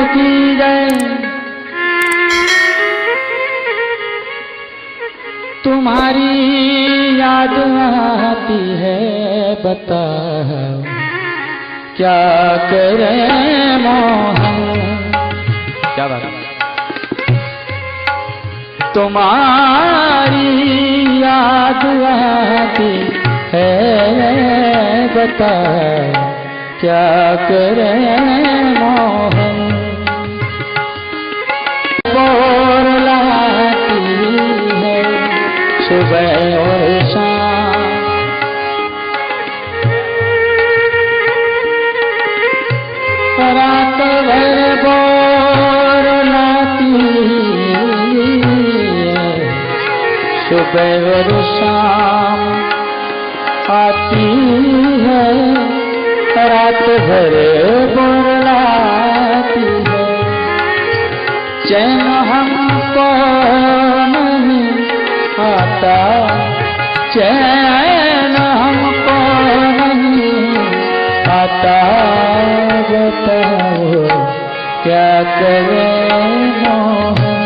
की जय। तुम्हारी याद आती है बता क्या करें मोहन। क्या बात है। तुम्हारी याद आती है बता क्या करें मोहन। बोर लाती है सुबह और शाम। रात भर बोर लाती है सुबह और शाम। आती है रात भर बोर लाती है। चैन हमको नहीं आता, चैन हमको नहीं आता। बताओ क्या करें मोहन।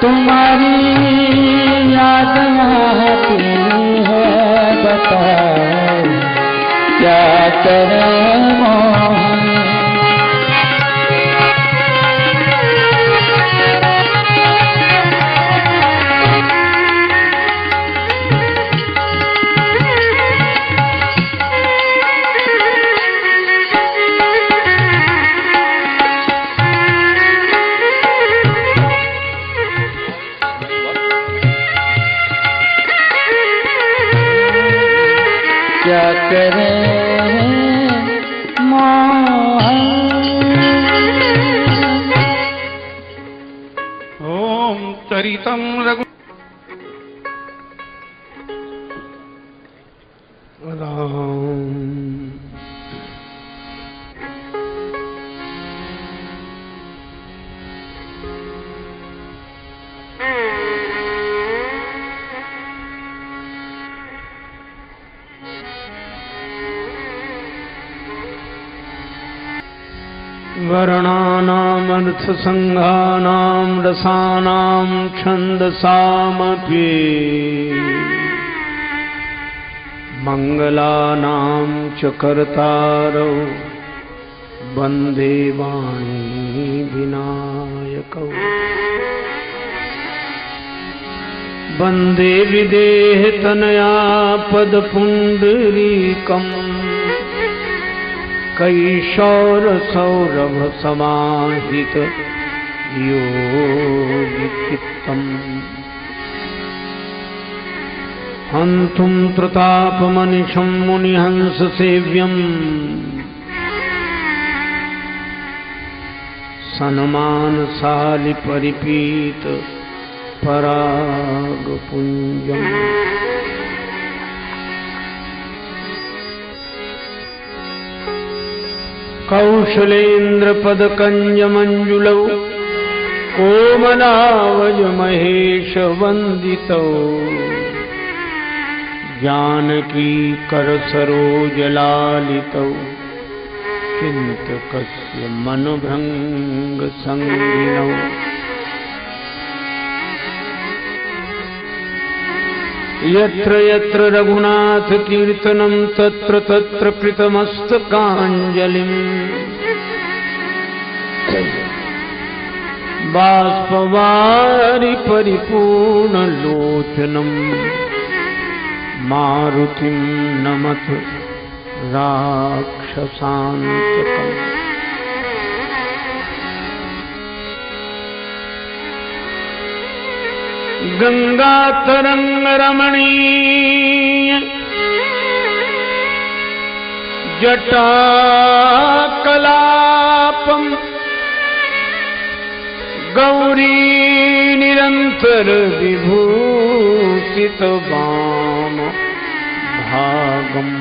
तुम्हारी याद आती है बताओ क्या करें मोहन। क्या करें मोहन। ओम चरितम रघु राम। वर्णानामर्थसंघानां रसानां छन्दसामपि मंगलानां च कर्तारौ वन्दे वाणी विनायकौ। वन्दे विदेहतनया पदपुण्डरीकम् कैशोरसौरभ समाहित योगिचित्तम्। हन्तुं प्रतापमनिशं मुनिहंस सेव्यम् सन्मानशालि परिपीत परागपुञ्जम्। कौशलेन्द्रपदकञ्जमञ्जुलौ कोमलावजमहेशवन्दितौ जानकीकरसरोजलालितौ चिन्तकस्य मनभङ्गसंगिनौ। यत्र यत्र रघुनाथ कीर्तनं तत्र तत्र कृतमस्तकाञ्जलिम्। बाष्पवारि परिपूर्णलोचनं मारुतिं नमत राक्षसान्तकम्। गंगातरंगरमणीय जटाकलापम् गौरी निरंतर विभूषित वाम भागम्।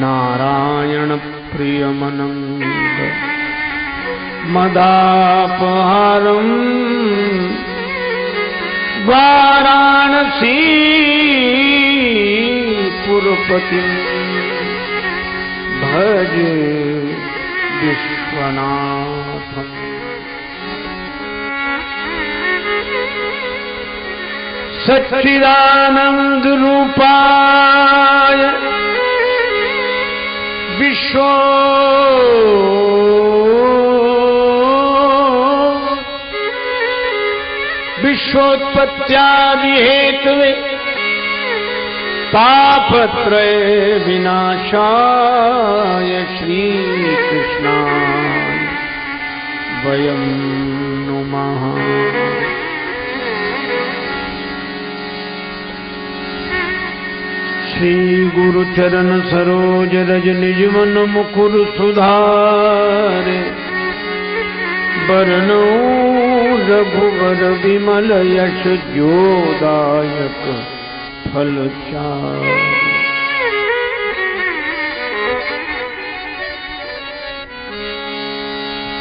नारायण प्रियमनंद मदापहारम् वाराणसी पुरपति भज गणानाथम् सच्चिदानंद रूपाय विश्वोत्पत्त्यादि हेतवे तापत्रय विनाशाय श्रीकृष्णाय वयं नुमः। श्री गुरु चरण सरोज रज निज मन मुकुर सुधारे बरनौ रघुवर विमल यश जोदायक फल चारि।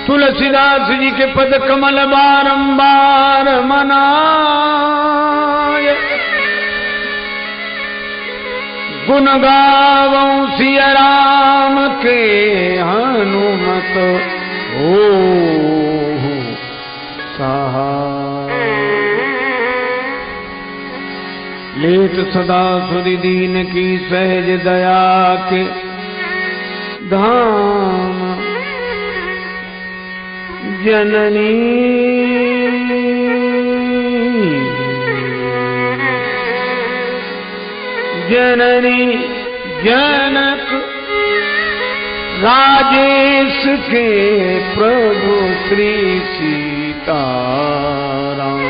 तुलसीदास जी के पद कमल बारंबार मनाय गुण गावं सिया राम के हनुमत ओ सहाय। लेत सदा सुधि दीन की सहज दया के धाम जननी जननी जनक राजेश के प्रभु श्री सीताराम।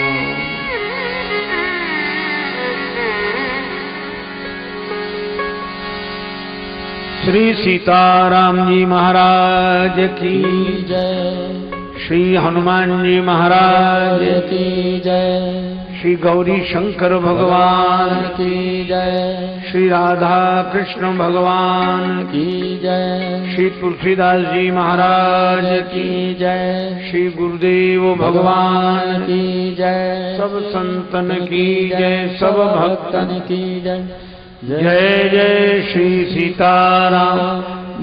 श्री सीताराम जी महाराज की जय। श्री हनुमान जी महाराज की जय। श्री गौरी शंकर भगवान की जय। श्री राधा कृष्ण भगवान की जय। श्री तुलसीदास जी महाराज की जय। श्री गुरुदेव भगवान की जय। सब संतन की जय, सब भक्तन की जय। जय जय श्री सीताराम,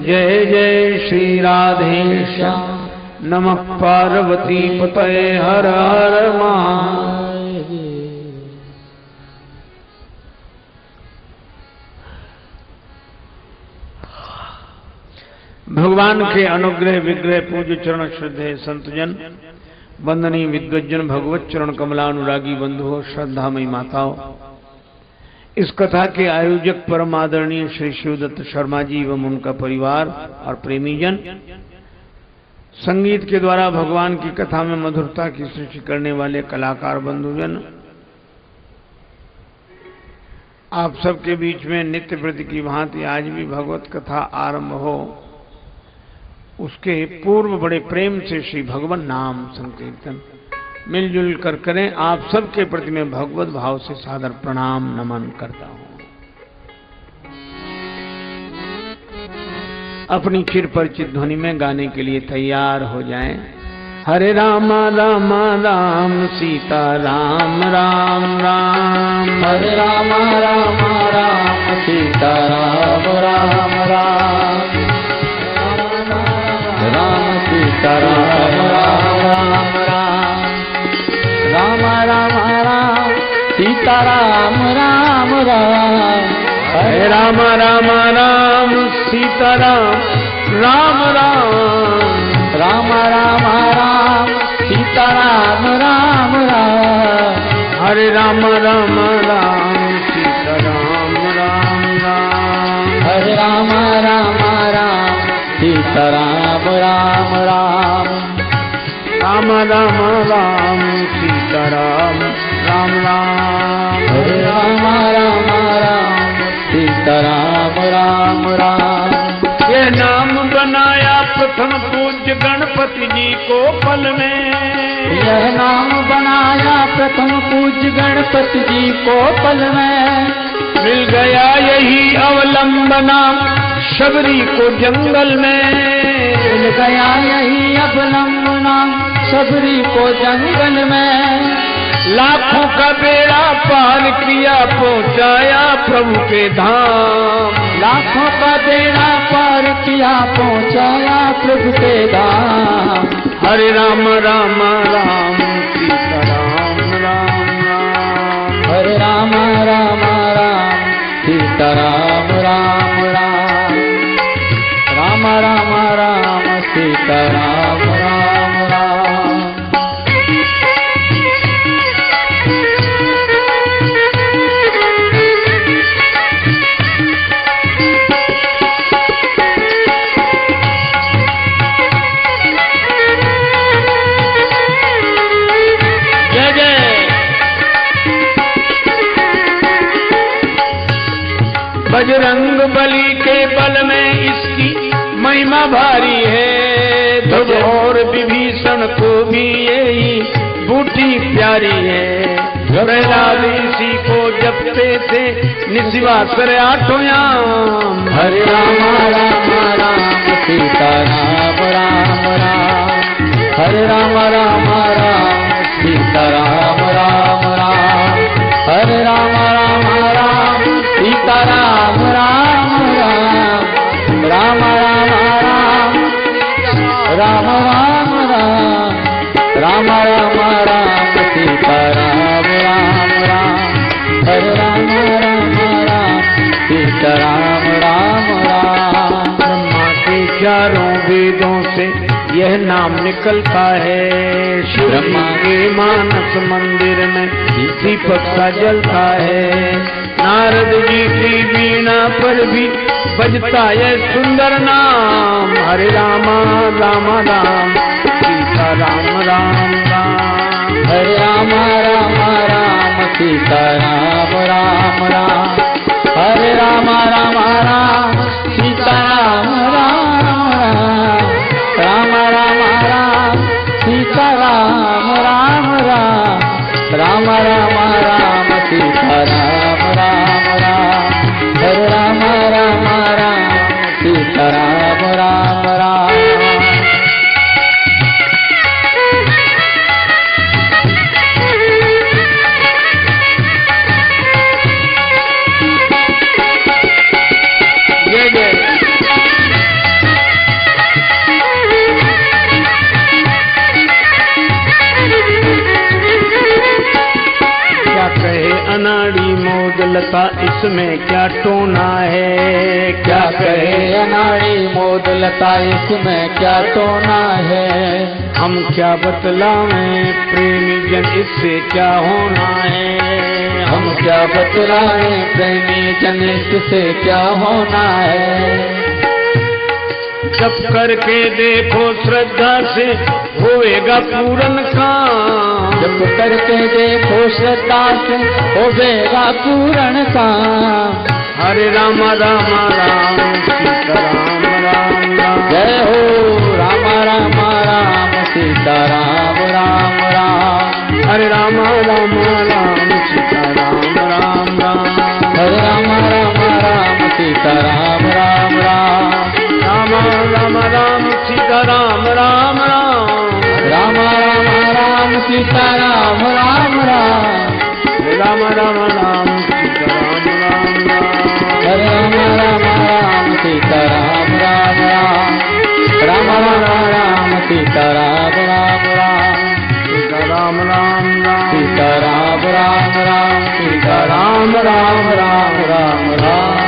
जय जय श्री राधेश्याम। नमः पार्वती पतये हर हर महादेव। भगवान के अनुग्रह विग्रह पूज्य चरण श्रद्धेय संतजन, वंदनीय विद्वज्जन, भगवत चरण कमलानुरागी बंधुओं, श्रद्धामयी माताओं, इस कथा के आयोजक परम आदरणीय श्री शिवदत्त शर्मा जी एवं उनका परिवार और प्रेमीजन, संगीत के द्वारा भगवान की कथा में मधुरता की सृष्टि करने वाले कलाकार बंधुजन, आप सबके बीच में नित्य प्रति की भांति आज भी भगवत कथा आरंभ हो, उसके पूर्व बड़े प्रेम से श्री भगवान नाम संकीर्तन मिलजुल कर करें। आप सबके प्रति मैं भगवत भाव से सादर प्रणाम नमन करता हूं। अपनी चिर परिचित ध्वनि में गाने के लिए तैयार हो जाएं। हरे राम राम राम सीता राम राम राम। हरे राम राम राम सीता राम राम राम। राम सीता राम राम राम राम। राम राम राम सीता राम राम राम। हरे राम राम राम सीता राम राम राम। राम राम राम सीता राम राम राम। हरे राम राम राम सीता राम राम राम। हरे राम राम राम सीता राम राम राम। राम राम राम सीता राम राम राम। हरे राम राम राम सीता राम राम राम। ये नाम बनाया प्रथम पूज्य गणपति जी को पल में। यह नाम बनाया प्रथम पूज्य गणपति जी को पल में। मिल गया यही अवलंबना शबरी को जंगल में। मिल गया यही अवलंबना शबरी को जंगल में। लाखों का बेड़ा पार किया पहुंचाया प्रभु के धाम। लाखों का बेड़ा पार किया पहुंचाया प्रभु के धाम। हरे राम राम राम सीता राम राम राम। हरे राम राम राम सीता राम राम राम। राम राम राम सीता राम राम राम। जय जय। बजरंग बली के बल में इसकी महिमा भारी है। ध्रुव और विभीषण को भी यही बूटी प्यारी है। प्रहलाद इसी को जपते थे निशिवासर आठों याम। हरे राम राम राम सीता राम राम राम। हरे राम राम राम सीता राम राम राम। हरे राम राम राम सीता राम राम राम। राम राम राम राम राम राम। राम राम राम सीता राम राम राम। हरे राम राम राम सीता राम राम राम। ब्रह्मा के चारों वेदों से यह नाम निकलता है। शिव ब्रह्मा के मानस मंदिर में दीपक सा जलता है। नारद जी की वीणा पर भी बजता है सुंदर नाम। हरे राम राम राम सीता राम राम राम। हरे राम राम राम सीता राम राम राम। हरे राम राम राम सीता राम राम राम। राम राम राम सीता राम राम राम। राम राम राम सीता राम राम राम। हरे राम राम राम सीता राम राम राम। जय जय। क्या कहे अनाड़ी मोदलता इसमें क्या टोना है। क्या कहे अनाड़ी मोदलता इसमें क्या टोना है। हम क्या बतलावें प्रेमी जन इससे क्या होना है। हम क्या बतलाएं प्रेमी जन इससे क्या होना है। जब करके देखो श्रद्धा से होएगा पूरन काम। जब करके देखो श्रद्धा से होगा पूर्ण काम। हरे राम राम राम सीता राम राम राम। जय हो राम राम राम सीता राम राम राम। हरे राम राम राम सीता राम राम राम। हरे राम राम राम सीता राम राम राम। राम राम राम सीता राम राम राम। राम राम राम सीता राम राम राम। राम राम राम सीता राम राम राम। हरे राम राम राम सीता राम राम राम। राम राम राम सीता राम राम राम। सीता राम राम राम सीता राम राम राम। सीता राम राम राम राम राम।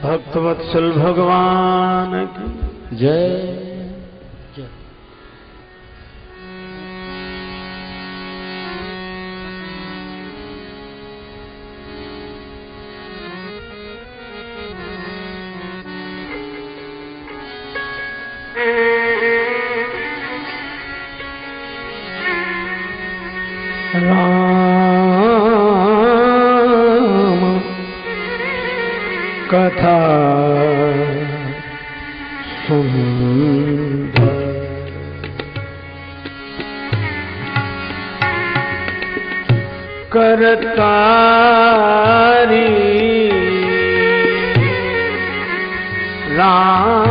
भक्तवत्सल भगवान की जय। राम कथा सुंदर करतारी राम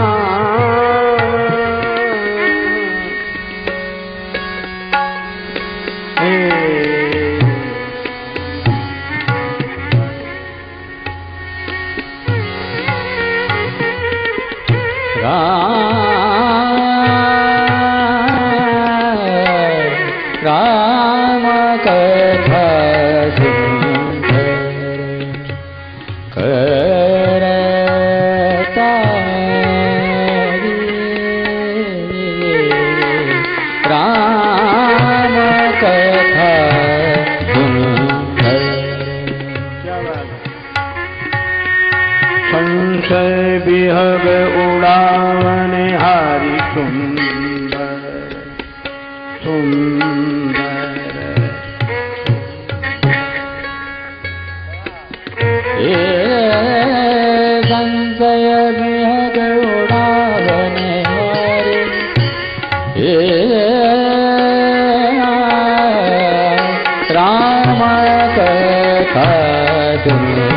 राम राम कथा सुंदर करता राम कथा सुंदर। संशय विहग उड़ावने हारी सुंदर सुंदर। संशय विहग उड़ावने हारी राम कथा सुंदर।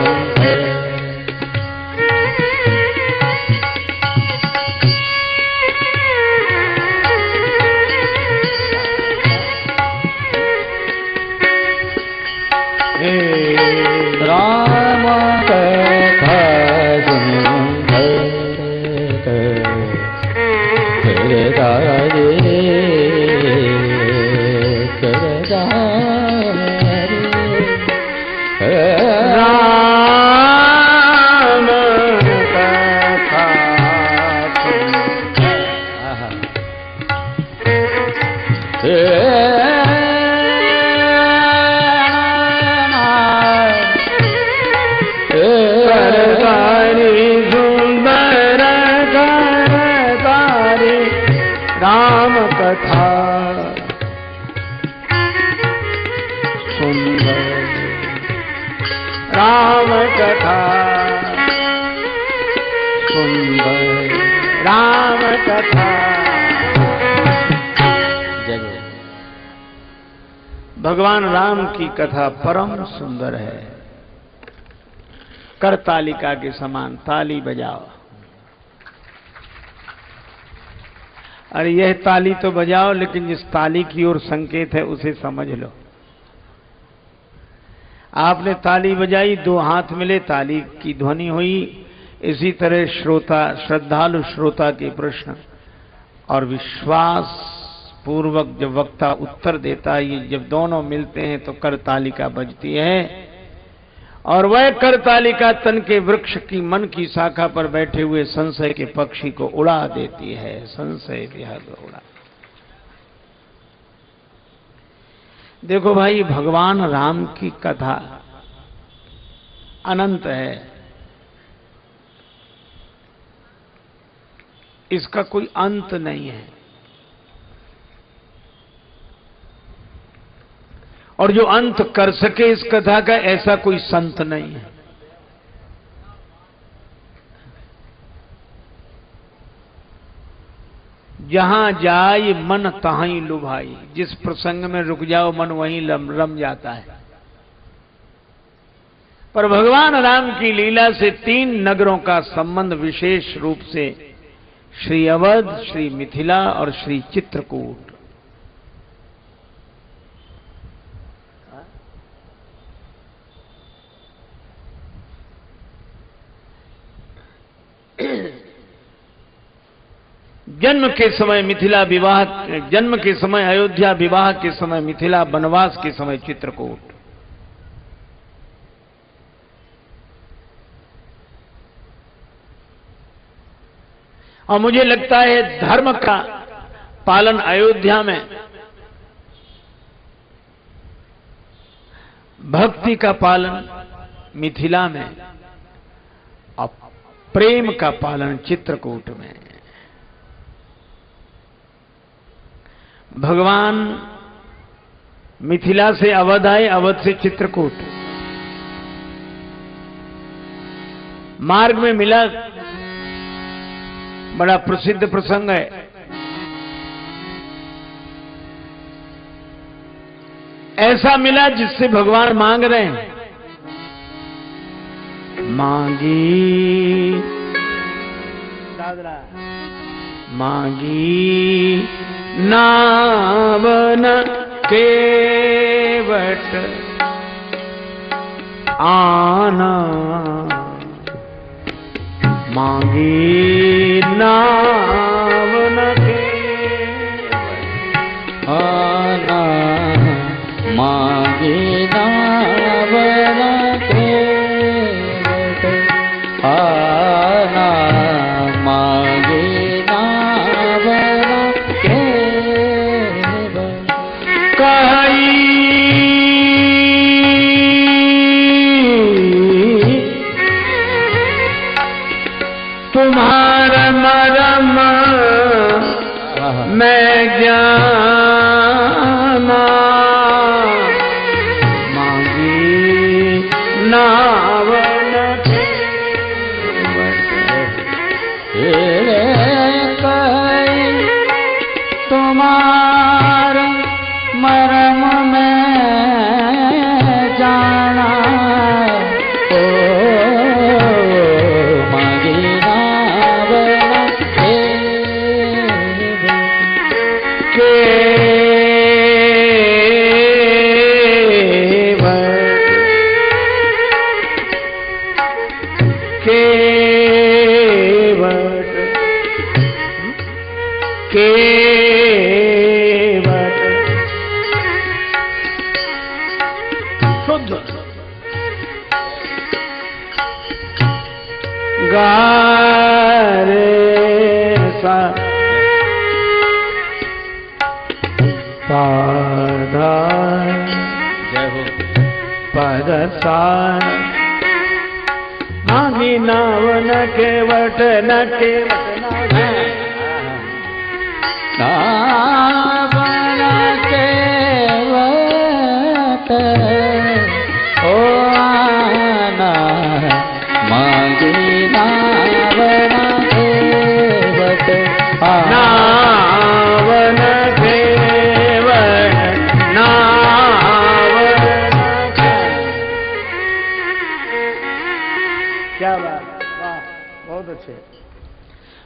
राम कथा करता राम कथा राम कथा सुंदर। राम कथा सुंदर। राम कथा। भगवान राम की कथा परम सुंदर है। करतालिका के समान ताली बजाओ। अरे यह ताली तो बजाओ, लेकिन जिस ताली की ओर संकेत है उसे समझ लो। आपने ताली बजाई, दो हाथ मिले, ताली की ध्वनि हुई। इसी तरह श्रोता, श्रद्धालु श्रोता के प्रश्न और विश्वास पूर्वक जब वक्ता उत्तर देता है, ये जब दोनों मिलते हैं तो करतालिका बजती है। और वह करतालिका तन के वृक्ष की मन की शाखा पर बैठे हुए संशय के पक्षी को उड़ा देती है। संशय विहग उड़ा। देखो भाई, भगवान राम की कथा अनंत है, इसका कोई अंत नहीं है। और जो अंत कर सके इस कथा का, ऐसा कोई संत नहीं है। जहां जाए मन तहां लुभाई। जिस प्रसंग में रुक जाओ मन वहीं रम जाता है। पर भगवान राम की लीला से 3 नगरों का संबंध विशेष रूप से श्री अवध, श्री मिथिला और श्री चित्रकूट। जन्म के समय मिथिला विवाह, जन्म के समय अयोध्या, विवाह के समय मिथिला, वनवास के समय चित्रकूट। और मुझे लगता है धर्म का पालन अयोध्या में, भक्ति का पालन मिथिला में और प्रेम का पालन चित्रकूट में। भगवान मिथिला से अवध आए, अवध से चित्रकूट। मार्ग में मिला, बड़ा प्रसिद्ध प्रसंग है। ऐसा मिला जिससे भगवान मांग रहे हैं। मांगी मांगी नावन केवट आना, मांगी नावन केवट आना। तुम्हारा मरम मैं जाना, मांगी नावन तुम्हारा मरम में जाना, ओ मांगी नावन केवट शुद्ध गारे सा पाधा जय हो पदसान मांगी नावन केवट न केवट नावन केवट ओ आना, मांगी नावन केवट नावन केवट नावन। क्या बात, वाह, बहुत अच्छे।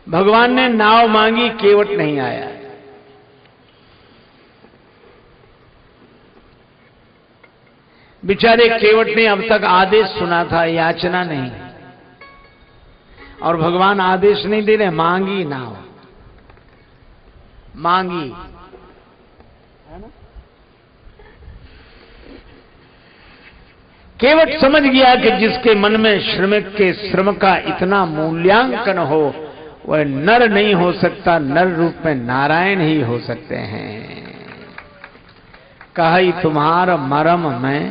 भगवान ने नाव मांगी, केवट नहीं आया। बेचारे केवट ने अब तक आदेश सुना था, याचना नहीं। और भगवान आदेश नहीं दे रहे, मांगी नाव, मांगी, है ना? केवट समझ गया कि जिसके मन में श्रमिक के श्रम का इतना मूल्यांकन हो, वह नर नहीं हो सकता, नर रूप में नारायण ही हो सकते हैं। कही तुम्हारा मरम में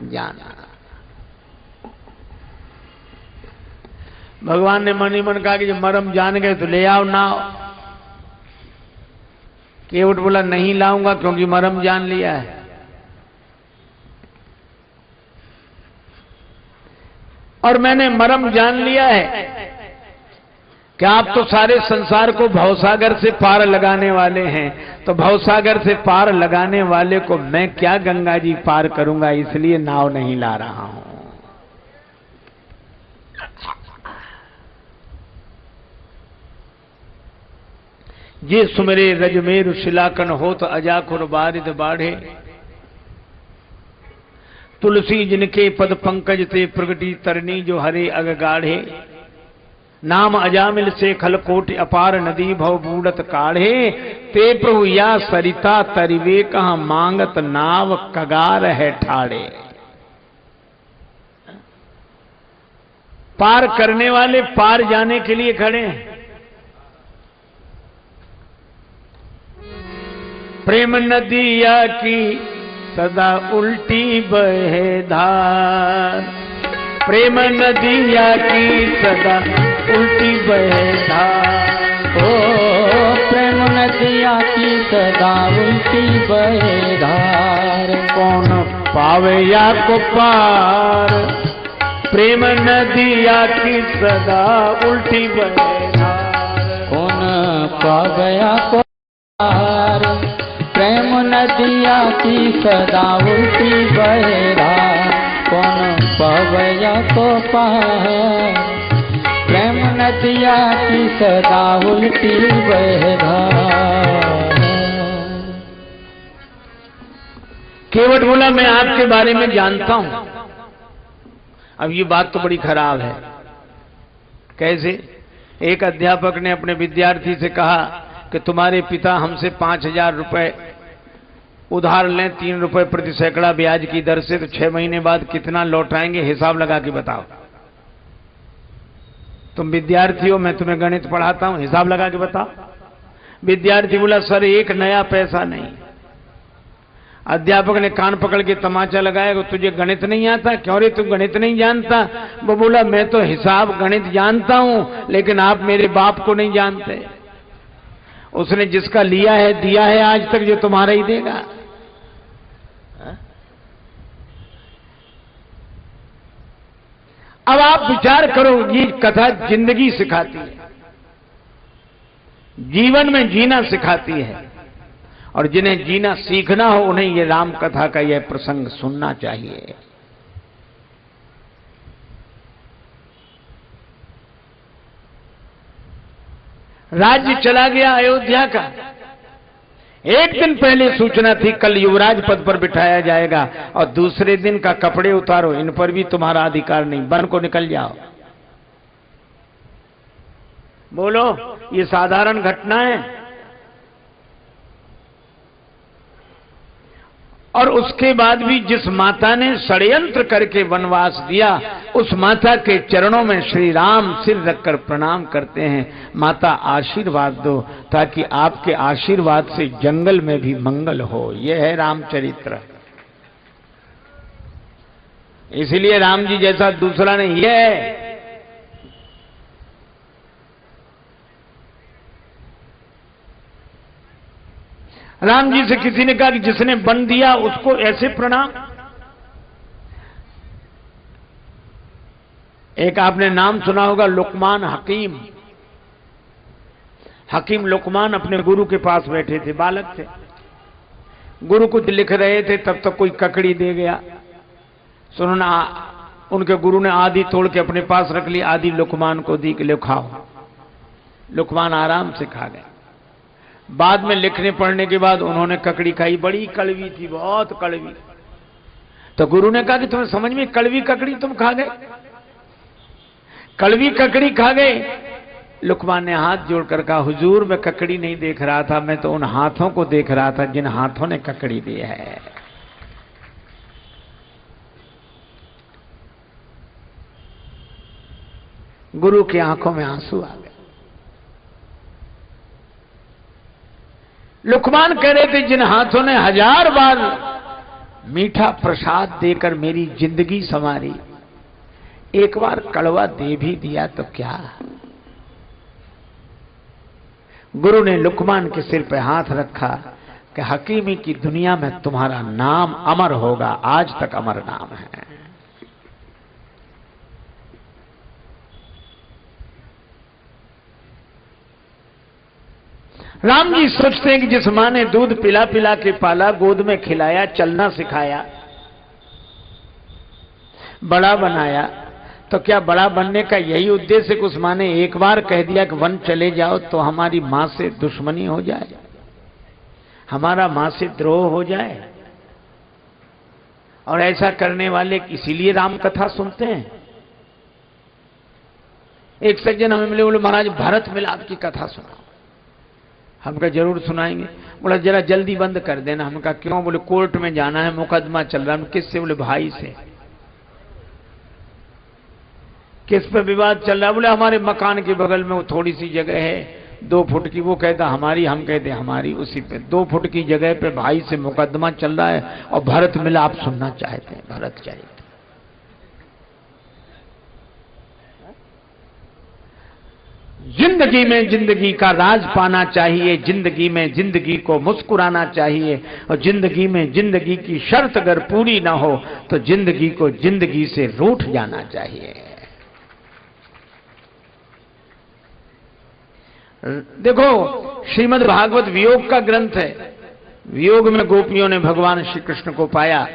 जाना। भगवान ने मन ही मन कहा कि जब मरम जान गए तो ले आओ नाव। केवट बोला नहीं लाऊंगा क्योंकि मरम जान लिया है। और मैंने मरम जान लिया है कि आप तो सारे संसार को भवसागर से पार लगाने वाले हैं, तो भवसागर से पार लगाने वाले को मैं क्या गंगा जी पार करूंगा, इसलिए नाव नहीं ला रहा हूं। ये सुमरे रजमेरु शिलाकन होत अजाखुर बारिद बाढ़े, तुलसी जिनके पद पंकज ते प्रगटी तरनी जो हरे अग गाढ़े, नाम अजामिल से खलकोट अपार नदी भव बूढ़त काढ़े, ते प्रभु या सरिता तरिवे कहा मांगत नाव कगार है ठाड़े। पार करने वाले पार जाने के लिए खड़े हैं। प्रेम नदिया की सदा उल्टी बहे धार, प्रेम नदिया की सदा उल्टी बहे धार, ओ प्रेम नदिया की सदा उल्टी बहे धार, कौन पावे या को पार, प्रेम नदिया की सदा उल्टी बहे धार, कौन पावे या को पार, प्रेम नदिया की सदा उल्टी बहे धार, कौन पवया को पार, प्रेम नदिया की सदा उल्टी बहे धार। केवट बोला मैं आपके बारे में जानता हूं। अब ये बात तो बड़ी खराब है। कैसे? एक अध्यापक ने अपने विद्यार्थी से कहा कि तुम्हारे पिता हमसे 5,000 रुपए उधार लें 3 रुपए प्रति सैकड़ा ब्याज की दर से, तो 6 महीने बाद कितना लौटाएंगे, हिसाब लगा के बताओ। तुम विद्यार्थी हो, मैं तुम्हें गणित पढ़ाता हूं, हिसाब लगा के बताओ। विद्यार्थी बोला सर 1 नया पैसा नहीं। अध्यापक ने कान पकड़ के तमाचा लगाया कि तुझे गणित नहीं आता? क्यों रे, तू गणित नहीं जानता? वो बोला मैं तो हिसाब गणित जानता हूं, लेकिन आप मेरे बाप को नहीं जानते। उसने जिसका लिया है दिया है आज तक, जो तुम्हारा ही देगा। अब आप विचार करो, ये कथा जिंदगी सिखाती है, जीवन में जीना सिखाती है, और जिन्हें जीना सीखना हो उन्हें ये राम कथा का यह प्रसंग सुनना चाहिए। राज्य चला गया अयोध्या का। एक दिन पहले सूचना थी कल युवराज पद पर बिठाया जाएगा, और दूसरे दिन का कपड़े उतारो, इन पर भी तुम्हारा अधिकार नहीं, वन को निकल जाओ। बोलो, ये साधारण घटना है? और उसके बाद भी जिस माता ने षड्यंत्र करके वनवास दिया, उस माता के चरणों में श्री राम सिर रखकर प्रणाम करते हैं, माता आशीर्वाद दो, ताकि आपके आशीर्वाद से जंगल में भी मंगल हो। यह है रामचरित्र। इसीलिए राम जी जैसा दूसरा नहीं है। राम जी से किसी ने कहा कि जिसने वन दिया उसको ऐसे प्रणाम। एक आपने नाम सुना होगा, लुकमान हकीम। हकीम लुकमान अपने गुरु के पास बैठे थे, बालक थे। गुरु कुछ लिख रहे थे, तब तक कोई ककड़ी दे गया। सुनना, उनके गुरु ने आधी तोड़ के अपने पास रख ली, आधी लुकमान को दी कि लो खाओ। लुकमान आराम से खा गए। बाद में लिखने पढ़ने के बाद उन्होंने ककड़ी खाई, बड़ी कड़वी थी, बहुत कड़वी। तो गुरु ने कहा कि तुम्हें समझ में, कड़वी ककड़ी तुम खा गए, कड़वी ककड़ी खा गए। लुकमान ने हाथ जोड़कर कहा, हुजूर मैं ककड़ी नहीं देख रहा था, मैं तो उन हाथों को देख रहा था जिन हाथों ने ककड़ी दी है। गुरु की आंखों में आंसू आ गए। लुकमान कह रहे थे, जिन हाथों ने 1000 बार मीठा प्रसाद देकर मेरी जिंदगी संवारी, एक बार कड़वा दे भी दिया तो क्या। गुरु ने लुकमान के सिर पे हाथ रखा कि हकीमी की दुनिया में तुम्हारा नाम अमर होगा, आज तक अमर नाम है। राम जी सोचते हैं कि जिस मां ने दूध पिला पिला के पाला, गोद में खिलाया, चलना सिखाया, बड़ा बनाया, तो क्या बड़ा बनने का यही उद्देश्य कि उस मां ने एक बार कह दिया कि वन चले जाओ तो हमारी मां से दुश्मनी हो जाए, हमारा मां से द्रोह हो जाए? और ऐसा करने वाले इसीलिए राम कथा सुनते हैं। एक सज्जन हमें मिले, बोले महाराज भरत मिलाप की कथा सुनाओ। हम कहा जरूर सुनाएंगे। बोला जरा जल्दी बंद कर देना। हम कहा क्यों? बोले कोर्ट में जाना है, मुकदमा चल रहा है। किससे? बोले भाई से। किस पे विवाद चल रहा है? बोले हमारे मकान के बगल में वो थोड़ी सी जगह है 2 फुट की, वो कहता हमारी, हम कहते हमारी। उसी पे 2 फुट की जगह पे भाई से मुकदमा चल रहा है और भरत मिलाप सुनना चाहते हैं, भरत चाहिए। जिंदगी में जिंदगी का राज पाना चाहिए, जिंदगी में जिंदगी को मुस्कुराना चाहिए, और जिंदगी में जिंदगी की शर्त अगर पूरी ना हो तो जिंदगी को जिंदगी से रूठ जाना चाहिए। देखो, श्रीमद् भागवत वियोग का ग्रंथ है। वियोग में गोपियों ने भगवान श्री कृष्ण को पाया,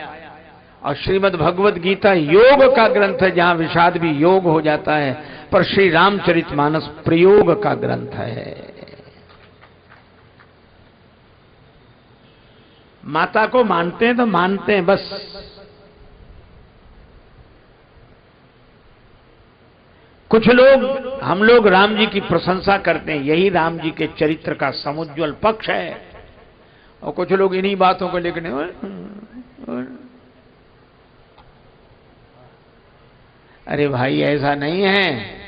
और श्रीमद् भगवत गीता योग का ग्रंथ है, जहां विषाद भी योग हो जाता है। पर श्री रामचरितमानस प्रयोग का ग्रंथ है। माता को मानते हैं तो मानते हैं बस। कुछ लोग, हम लोग राम जी की प्रशंसा करते हैं, यही राम जी के चरित्र का समुज्ज्वल पक्ष है। और कुछ लोग इन्हीं बातों को लेकर, अरे भाई ऐसा नहीं है।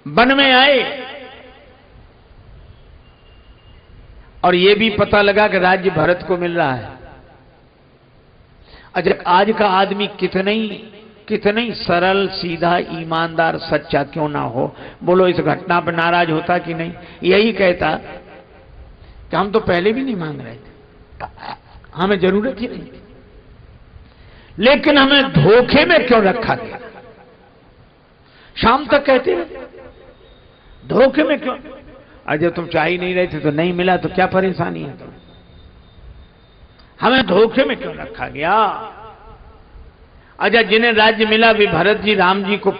वन में आए, और ये भी पता लगा कि राज्य भरत को मिल रहा है। अजय आज का आदमी कितने ही सरल, सीधा, ईमानदार, सच्चा क्यों ना हो, बोलो इस घटना पर नाराज होता कि नहीं? यही कहता कि हम तो पहले भी नहीं मांग रहे थे, हमें जरूरत ही नहीं थी, लेकिन हमें धोखे में क्यों रखा गया? शाम तक कहते रहे धोखे में क्यों? अजय तुम चाह ही नहीं रहे थे तो नहीं मिला तो क्या परेशानी है? तुम हमें धोखे में क्यों रखा गया? अच्छा, जिन्हें राज्य मिला भी भरत जी राम जी को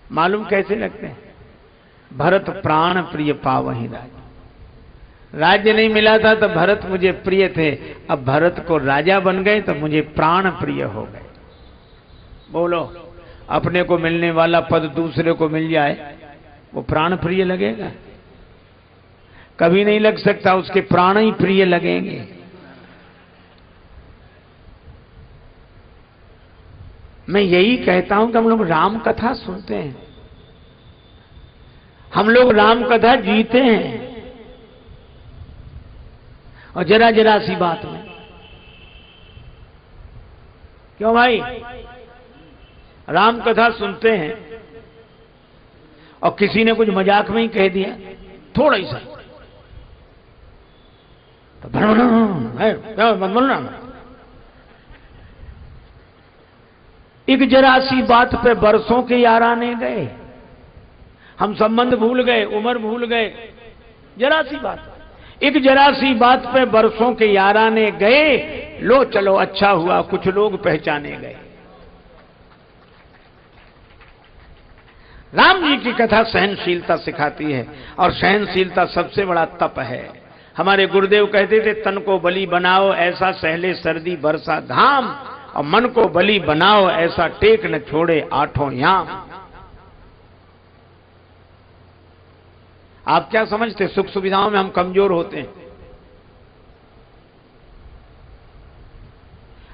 मालूम कैसे लगते हैं? भरत प्राण प्रिय पावहि राज्य नहीं मिला था तो भरत मुझे प्रिय थे, अब भरत को राजा बन गए तो मुझे प्राण प्रिय हो गए। बोलो, अपने को मिलने वाला पद दूसरे को मिल जाए वो प्राण प्रिय लगेगा? कभी नहीं लग सकता, उसके प्राण ही प्रिय लगेंगे। मैं यही कहता हूं कि हम लोग राम कथा सुनते हैं, हम लोग राम कथा जीते हैं, और जरा जरा सी बात में क्यों भाई राम कथा सुनते हैं और किसी ने कुछ मजाक में ही कह दिया थोड़ा ही सा तो मत बोलना। एक जरा सी बात पे बरसों के याराने गए, हम संबंध भूल गए, उम्र भूल गए। जरा सी बात, एक जरा सी बात पे बरसों के याराने गए, लो चलो अच्छा हुआ कुछ लोग पहचाने गए। राम जी की कथा सहनशीलता सिखाती है, और सहनशीलता सबसे बड़ा तप है। हमारे गुरुदेव कहते थे, तन को बलि बनाओ ऐसा सहले सर्दी बरसा घाम, और मन को बलि बनाओ ऐसा टेक न छोड़े आठों याम। आप क्या समझते, सुख सुविधाओं में हम कमजोर होते हैं?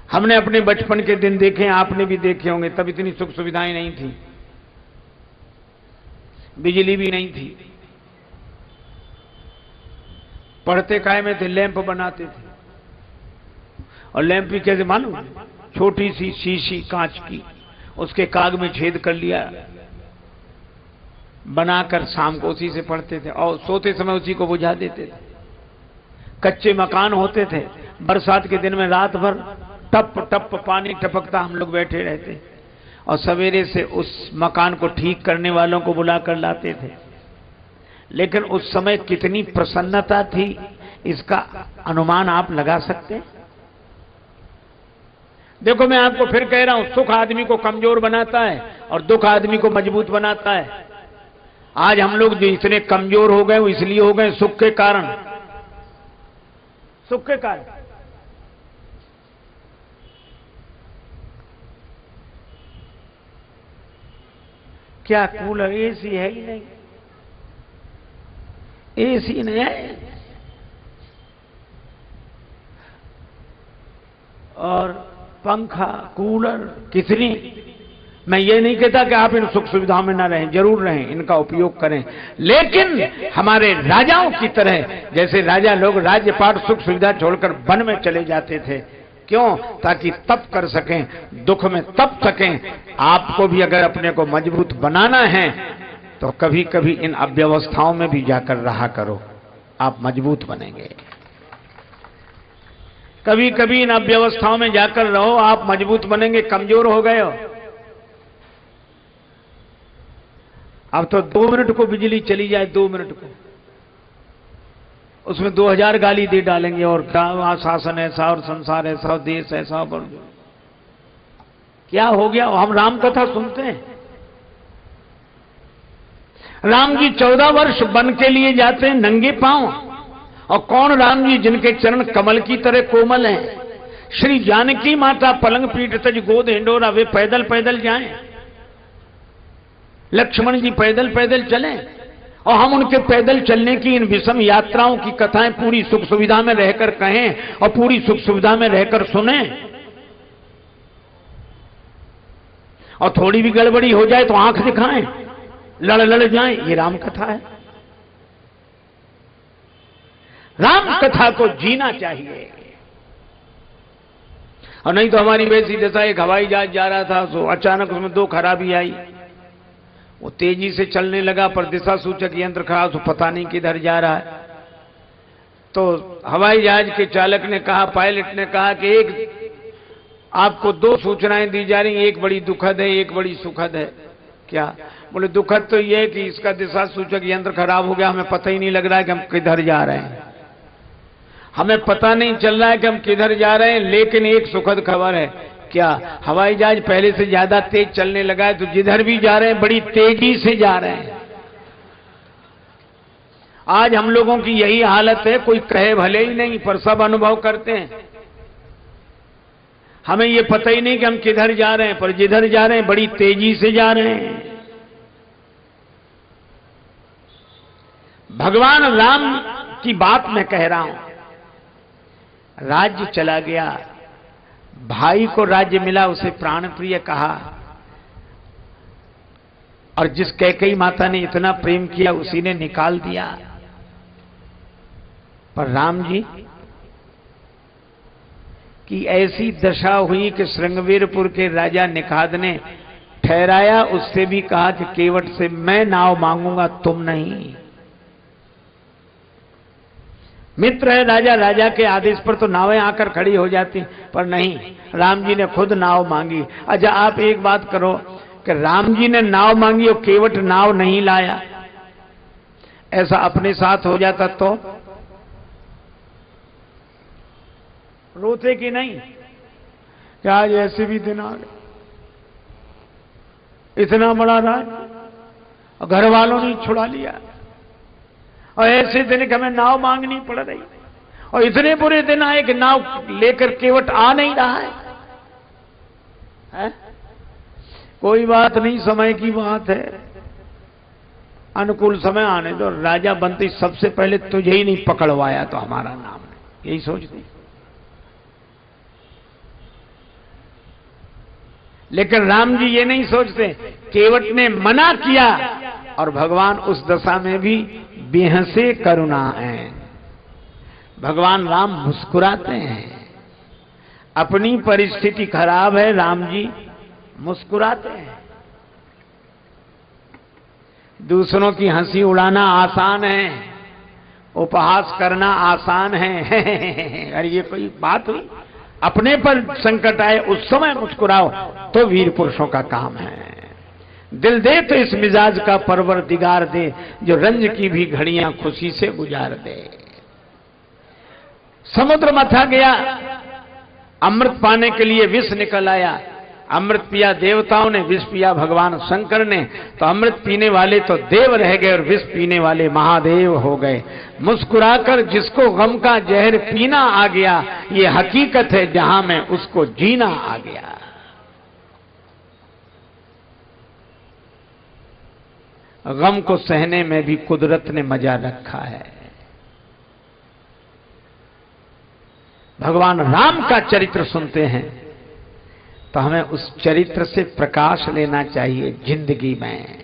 हमने अपने बचपन के दिन देखे, आपने भी देखे होंगे, तब इतनी सुख सुविधाएं नहीं थी, बिजली भी नहीं थी, पढ़ते काय में थे, लैंप बनाते थे। और लैंप भी कैसे मालूम? छोटी सी शीशी कांच की, उसके काग में छेद कर लिया, बनाकर शाम को उसी से पढ़ते थे और सोते समय उसी को बुझा देते थे। कच्चे मकान होते थे, बरसात के दिन में रात भर टप टप पानी टपकता, हम लोग बैठे रहते और सवेरे से उस मकान को ठीक करने वालों को बुलाकर लाते थे। लेकिन उस समय कितनी प्रसन्नता थी, इसका अनुमान आप लगा सकते हैं? देखो, मैं आपको फिर कह रहा हूं, सुख आदमी को कमजोर बनाता है और दुख आदमी को मजबूत बनाता है। आज हम लोग जो इतने कमजोर हो गए वो इसलिए हो गए सुख के कारण। सुख के कारण क्या कूलर एसी है ही नहीं, एसी नहीं है, और पंखा कूलर कितनी। मैं ये नहीं कहता कि आप इन सुख सुविधाओं में ना रहें, जरूर रहें, इनका उपयोग करें, लेकिन हमारे राजाओं की तरह, जैसे राजा लोग राज्यपाट सुख सुविधा छोड़कर वन में चले जाते थे, क्यों? ताकि तप कर सकें, दुख में तप सकें। आपको भी अगर अपने को मजबूत बनाना है तो कभी कभी इन अव्यवस्थाओं में भी जाकर रहा करो, आप मजबूत बनेंगे। कभी कभी इन अव्यवस्थाओं में जाकर रहो, आप मजबूत बनेंगे। कमजोर हो गए हो, अब तो 2 मिनट को बिजली चली जाए, 2 मिनट को, उसमें 2000 गाली दे डालेंगे, और क्या शासन ऐसा, और संसार ऐसा, और देश ऐसा, और क्या हो गया? हम राम कथा सुनते हैं। राम जी 14 वर्ष वन के लिए जाते हैं नंगे पांव, और कौन राम जी जिनके चरण कमल की तरह कोमल हैं। श्री जानकी माता पलंग पीठ तज गोद हिंडोरा, वे पैदल पैदल जाएं, लक्ष्मण जी पैदल पैदल चलें, और हम उनके पैदल चलने की इन विषम यात्राओं की कथाएं पूरी सुख सुविधा में रहकर कहें और पूरी सुख सुविधा में रहकर सुने, और थोड़ी भी गड़बड़ी हो जाए तो आंख दिखाएं, लड़ लड़ जाएं। ये राम कथा है। कथा को जीना चाहिए। और नहीं तो हमारी वैसी दशा, एक हवाई जहाज जा रहा था तो अचानक उसमें दो खराबी आई। वो तेजी से चलने लगा पर दिशा सूचक यंत्र खराब, तो पता नहीं किधर जा रहा है। तो हवाई जहाज के चालक ने कहा, पायलट ने कहा कि एक आपको दो सूचनाएं दी जा रही, एक बड़ी दुखद है, एक बड़ी सुखद है। क्या? बोले दुखद तो यह है कि इसका दिशा सूचक यंत्र खराब हो गया, हमें पता ही नहीं लग रहा है कि हम किधर जा रहे हैं, हमें पता नहीं चल रहा है कि हम किधर जा रहे हैं। लेकिन एक सुखद खबर है, क्या? हवाई जहाज पहले से ज्यादा तेज चलने लगा है, तो जिधर भी जा रहे हैं बड़ी तेजी से जा रहे हैं। आज हम लोगों की यही हालत है, कोई कहे भले ही नहीं पर सब अनुभव करते हैं। हमें ये पता ही नहीं कि हम किधर जा रहे हैं, पर जिधर जा रहे हैं बड़ी तेजी से जा रहे हैं। भगवान राम की बात मैं कह रहा हूं। राज्य चला गया, भाई को राज्य मिला, उसे प्राण प्रिय कहा, और जिस कैकेयी माता ने इतना प्रेम किया उसी ने निकाल दिया। पर राम जी की ऐसी दशा हुई कि श्रृंगवीरपुर के राजा निखाद ने ठहराया, उससे भी कहा कि केवट से मैं नाव मांगूंगा, तुम नहीं। मित्र है राजा, राजा के आदेश पर तो नावें आकर खड़ी हो जाती, पर नहीं, राम जी ने खुद नाव मांगी। अच्छा आप एक बात करो कि राम जी ने नाव मांगी और केवट नाव नहीं लाया, ऐसा अपने साथ हो जाता तो रोते कि नहीं कि आज ऐसे भी दिन आ गए, इतना बड़ा राज घर वालों ने छुड़ा लिया, और ऐसे दिन कि हमें नाव मांगनी पड़ रही, और इतने बुरे दिन आए कि नाव लेकर केवट आ नहीं रहा है? कोई बात नहीं, समय की बात है, अनुकूल समय आने दो। राजा बनते सबसे पहले तुझे ही नहीं पकड़वाया तो हमारा नाम नहीं, यही सोचती। लेकिन राम जी ये नहीं सोचते, केवट ने मना किया और भगवान उस दशा में भी बेहसे करुणा है। भगवान राम मुस्कुराते हैं, अपनी परिस्थिति खराब है, राम जी मुस्कुराते हैं। दूसरों की हंसी उड़ाना आसान है, उपहास करना आसान है। अरे ये कोई बात हुई? अपने पर संकट आए उस समय मुस्कुराओ तो वीर पुरुषों का काम है। दिल दे तो इस मिजाज का परवरदिगार दे, जो रंज की भी घड़ियां खुशी से गुजार दे। समुद्र मथा गया, अमृत पाने के लिए विष निकल आया। अमृत पिया देवताओं ने, विष पिया भगवान शंकर ने, तो अमृत पीने वाले तो देव रह गए और विष पीने वाले महादेव हो गए। मुस्कुराकर जिसको गम का जहर पीना आ गया, ये हकीकत है जहां में उसको जीना आ गया। गम को सहने में भी कुदरत ने मजा रखा है। भगवान राम का चरित्र सुनते हैं तो हमें उस चरित्र से प्रकाश लेना चाहिए जिंदगी में।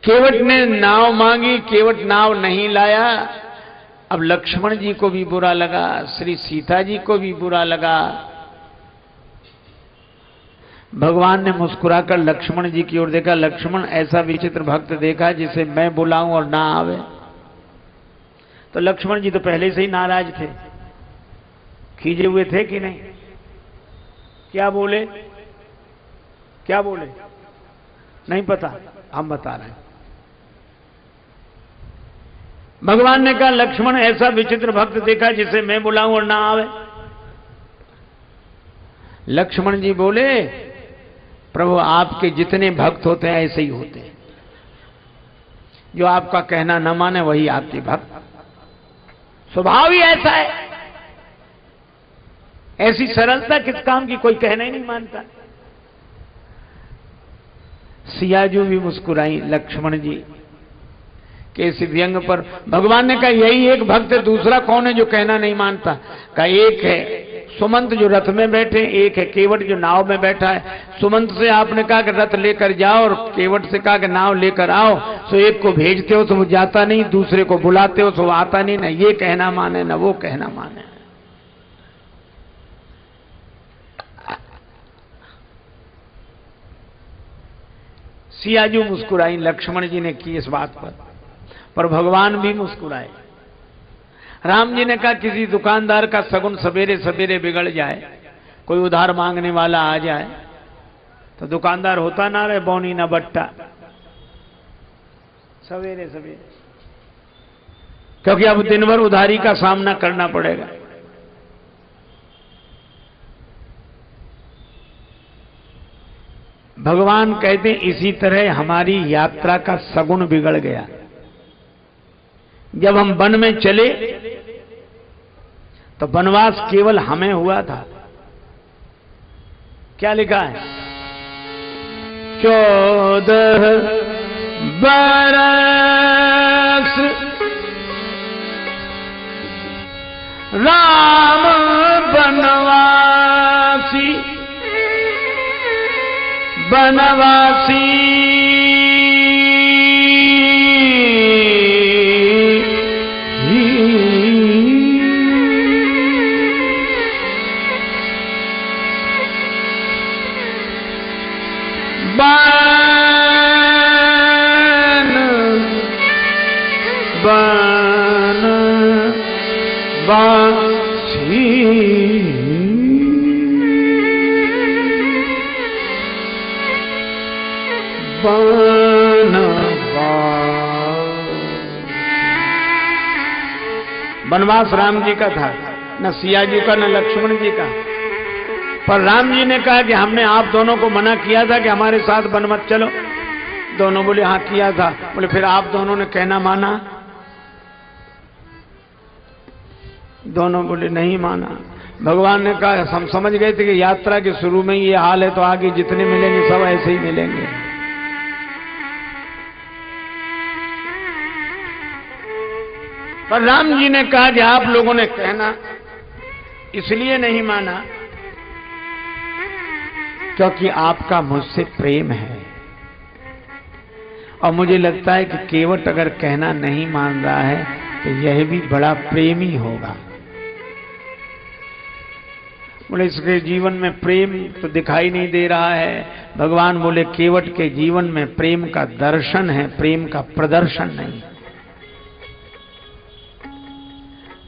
केवट ने नाव मांगी, केवट नाव नहीं लाया। अब लक्ष्मण जी को भी बुरा लगा, श्री सीता जी को भी बुरा लगा। भगवान ने मुस्कुराकर लक्ष्मण जी की ओर देखा। लक्ष्मण, ऐसा विचित्र भक्त देखा जिसे मैं बुलाऊं और ना आवे? तो लक्ष्मण जी तो पहले से ही नाराज थे, खींचे हुए थे कि नहीं? क्या बोले? क्या बोले? नहीं पता, हम बता रहे हैं। भगवान ने कहा, लक्ष्मण, ऐसा विचित्र भक्त देखा जिसे मैं बुलाऊं और ना आवे? लक्ष्मण जी बोले, प्रभु आपके जितने भक्त होते हैं ऐसे ही होते हैं, जो आपका कहना न माने वही आपके भक्त। स्वभाव ही ऐसा है। ऐसी सरलता किस काम की, कोई कहना ही नहीं मानता। सियाजू भी मुस्कुराई लक्ष्मण जी के इस व्यंग पर। भगवान ने कहा, यही एक भक्त है, दूसरा कौन है जो कहना नहीं मानता? कहा, एक है सुमंत जो रथ में बैठे, एक है केवट जो नाव में बैठा है। सुमंत से आपने कहा कि रथ लेकर जाओ और केवट से कहा कि नाव लेकर आओ, तो एक को भेजते हो तो वो जाता नहीं, दूसरे को बुलाते हो तो वो आता नहीं। ना ये कहना माने ना वो कहना माने। सियाजू मुस्कुराई, लक्ष्मण जी ने की इस बात पर भगवान भी मुस्कुराए। राम जी ने कहा किसी दुकानदार का सगुन सवेरे सवेरे बिगड़ जाए, कोई उधार मांगने वाला आ जाए तो दुकानदार होता ना रहे बौनी ना बट्टा सवेरे सवेरे, क्योंकि अब दिन भर उधारी का सामना करना पड़ेगा। भगवान कहते हैं इसी तरह हमारी यात्रा का सगुन बिगड़ गया। जब हम वन में चले तो वनवास केवल हमें हुआ था। क्या लिखा है? 14 बरस राम बनवासी बनवासी 12 वनवास राम जी का था, न सिया जी का न लक्ष्मण जी का। पर राम जी ने कहा कि हमने आप दोनों को मना किया था कि हमारे साथ वन मत चलो। दोनों बोले हाँ किया था। बोले फिर आप दोनों ने कहना माना? दोनों बोले नहीं माना। भगवान ने कहा हम समझ गए थे कि यात्रा के शुरू में ये हाल है तो आगे जितने मिलेंगे सब ऐसे ही मिलेंगे। पर राम जी ने कहा कि आप लोगों ने कहना इसलिए नहीं माना क्योंकि आपका मुझसे प्रेम है, और मुझे लगता है कि केवट अगर कहना नहीं मान रहा है तो यह भी बड़ा प्रेमी होगा। बोले इसके जीवन में प्रेम तो दिखाई नहीं दे रहा है। भगवान बोले केवट के जीवन में प्रेम का दर्शन है, प्रेम का प्रदर्शन नहीं।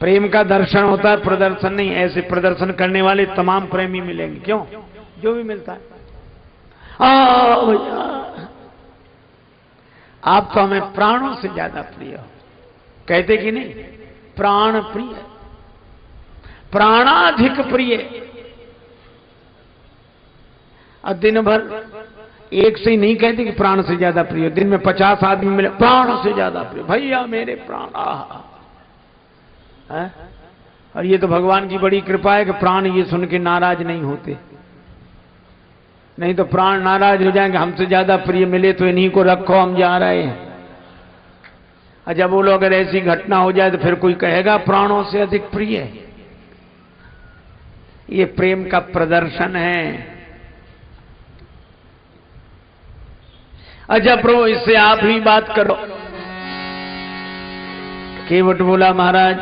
प्रेम का दर्शन होता है, प्रदर्शन नहीं। ऐसे प्रदर्शन करने वाले तमाम प्रेमी मिलेंगे। क्यों? जो भी मिलता है भैया आप तो हमें प्राणों से ज्यादा प्रिय हो, कहते कि नहीं? प्राण प्रिय, प्राणाधिक प्रिय। और दिन भर एक से ही नहीं कहते कि प्राण से ज्यादा प्रिय। दिन में 50 आदमी मिले प्राण से ज्यादा प्रिय, भैया मेरे प्राण। है? और ये तो भगवान की बड़ी कृपा है कि प्राण ये सुन के नाराज नहीं होते, नहीं तो प्राण नाराज हो जाएंगे। हमसे ज्यादा प्रिय मिले तो इन्हीं को रखो, हम जा रहे हैं। और जब बोलो अगर ऐसी घटना हो जाए तो फिर कोई कहेगा प्राणों से अधिक प्रिय। ये प्रेम का प्रदर्शन है। अच्छा प्रभु इससे आप ही बात करो। केवट बोला महाराज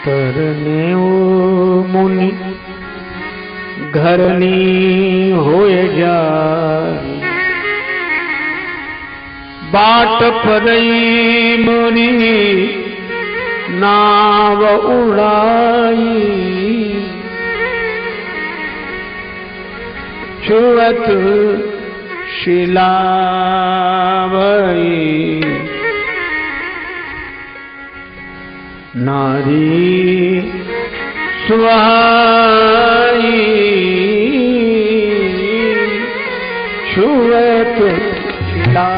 तरने ओ मुनि घरनी होए जा, बाट परई मुनि नाव उड़ाई, छुअत शिला भई नारी सुहाई, छुअत शिला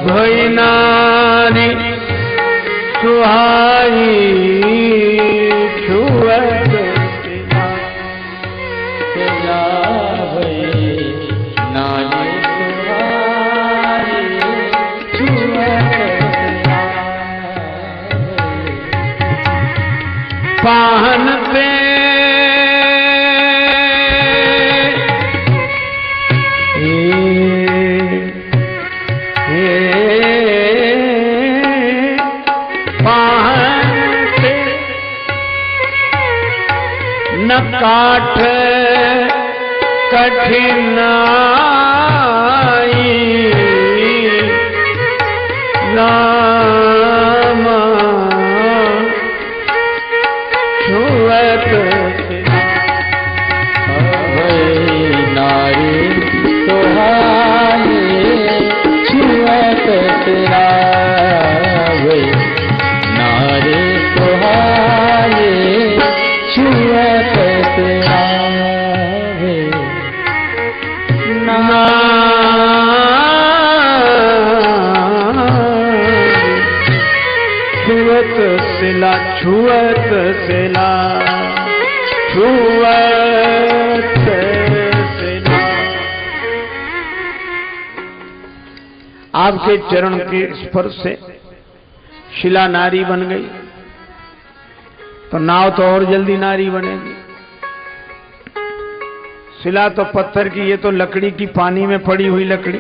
भई नारी सुहाई, छुअत शिला। पाठ कठिनाई नाम छुअत नारी सुहाए छुअत तेरा वे नारी सुहाए छुअत तेरा वे छुअत सिला छुअत सिला छुअत सिला। आपके चरण के स्पर्श से शिला नारी बन गई तो नाव तो और जल्दी नारी बनेगी। शिला तो पत्थर की, ये तो लकड़ी की, पानी में पड़ी हुई लकड़ी।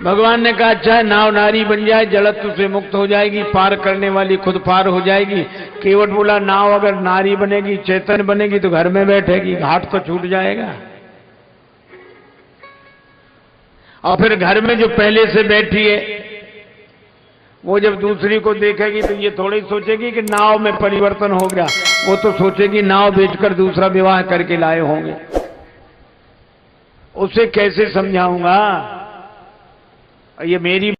भगवान ने कहा अच्छा नाव नारी बन जाए, जड़त्व से मुक्त हो जाएगी, पार करने वाली खुद पार हो जाएगी। केवट बोला नाव अगर नारी बनेगी, चेतन बनेगी तो घर में बैठेगी, घाट तो छूट जाएगा। और फिर घर में जो पहले से बैठी है वो जब दूसरी को देखेगी तो ये थोड़ी सोचेगी कि नाव में परिवर्तन हो गया, वो तो सोचेगी नाव बेचकर दूसरा विवाह करके लाए होंगे। उसे कैसे समझाऊंगा? ये मेरी